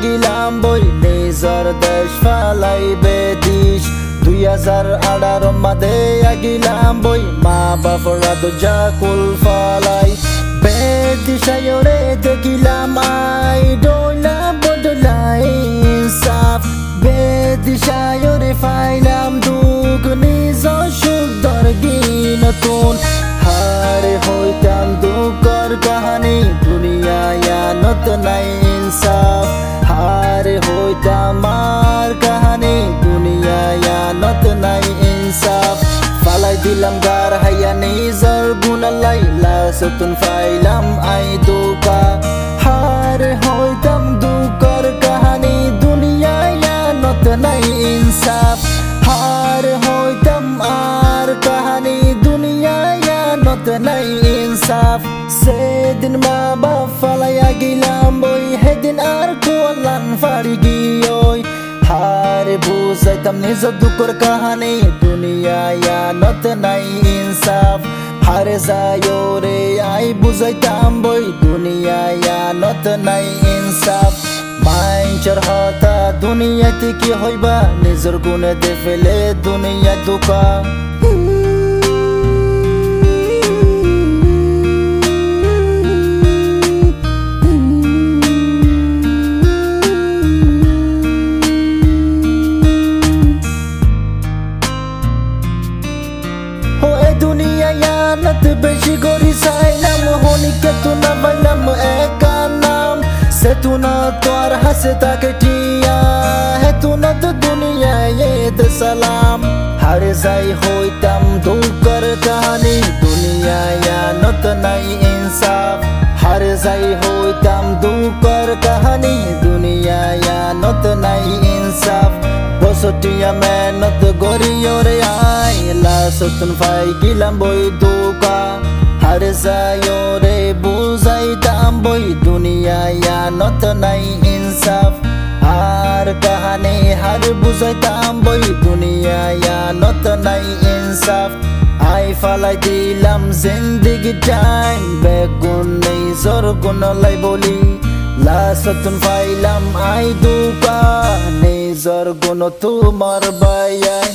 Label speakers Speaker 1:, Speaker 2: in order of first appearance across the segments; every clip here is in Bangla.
Speaker 1: গিলাম বই নিজর দেশ ফালাই বেদিশ 2018 মাদে গিলাম বই মা বাপরা দরজা কুল ফালাই বেদিশায়রে দেখিলাম আই ডোলা বদলাই সাফ বেদিশায়রে ফাইলাম দুঃখ নিজর সুন্দর গিনতুন হারে হইতাম দুঃখর কাহানি দুনিয়ায় নত নাই ইনসাফ হারে হইতাম আর কাহানি দুনিয়ায় নত নাই ইনসাফ ফালাই দিলাম গার হাইয়া নিজর গুনালাই লাসতুন ফাইলাম আই দুকা হারে হইতাম দুঃখর কাহানি দুনিয়ায় নত নাই ইনসাফ হারে হইতাম আর কাহানি দুনিয়ায় নত নাই ইনসাফ সেদিন মা বাপ ফালাইয়া গিলাম বই হেদিন আর কোয়ালান ফাড়ি গিয়োই হারে বুঝাইতাম নিজ দুঃখর কাহানি দুনিয়ায় নত নাই ইনসাফ হারে যায়ো রে আই বুঝাইতাম বই দুনিয়ায় নত নাই ইনসাফ মাইনচর হতা দুনিয়াতে কি হইবা নিজর গুণে দে ফেলে দুনিয়া দুকা বেশি গরি চাইলাম হনিকে তু না পাইলাম একা নাম সে তু না তোর হাসে তাকে টিয়া হে তু না তো দুনিয়ায় দে সালাম হারে যাই হইতাম দুঃখর কাহানি দুনিয়ায় নত নাই ইনসাফ হারে যাই হইতাম দুঃখর কাহানি দুনিয়ায় নত নাই ইনসাফ বসটিয়া মেহনত গরিও রে আই লাসতুন ফাই গিলাম বই দুকা হারে যায়ো রে বুঝাইতাম বই দুনিয়ায় নত নাই ইনসাফ আর কাহানি হার বুঝাইতাম বই দুনিয়ায় নত নাই ইনসাফ আই ফালাই দিলাম জিন্দিগি টাইম বেগুন নিজর গুণলাই বলি লাসতুন ফাইলাম আই দুকা নিজর গুণ তোমার বায়াই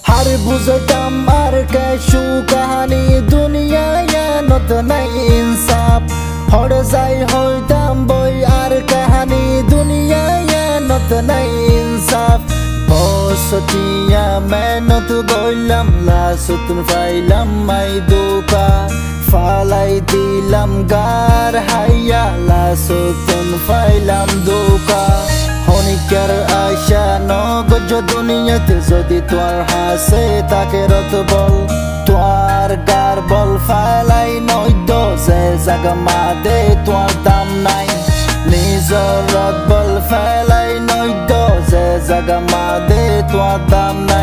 Speaker 1: হার বুঝতাম আর কেশু কাহানি দুনিয়ায় নত নাই ইনসাফ হর যাই হইতাম বই আর কাহানি দুনিয়ায় নত নাই ইনসাফ বসটিয়া মেহনত গইলাম লাসতুন ফাইলাম আই দুকা ফালাই দিলাম গার হাইয়া লাসতুন ফাইলাম দুকা হনিকার আশা নগজ দুনিয়াতে যদি তোর হাসে তাকে রত বল তোর গার বল ফালাই নইদ যে জাগা মাদে তোর দাম নাই নিজর রত বল ফালাই নইদ যে জাগা মাদে তোর দাম নাই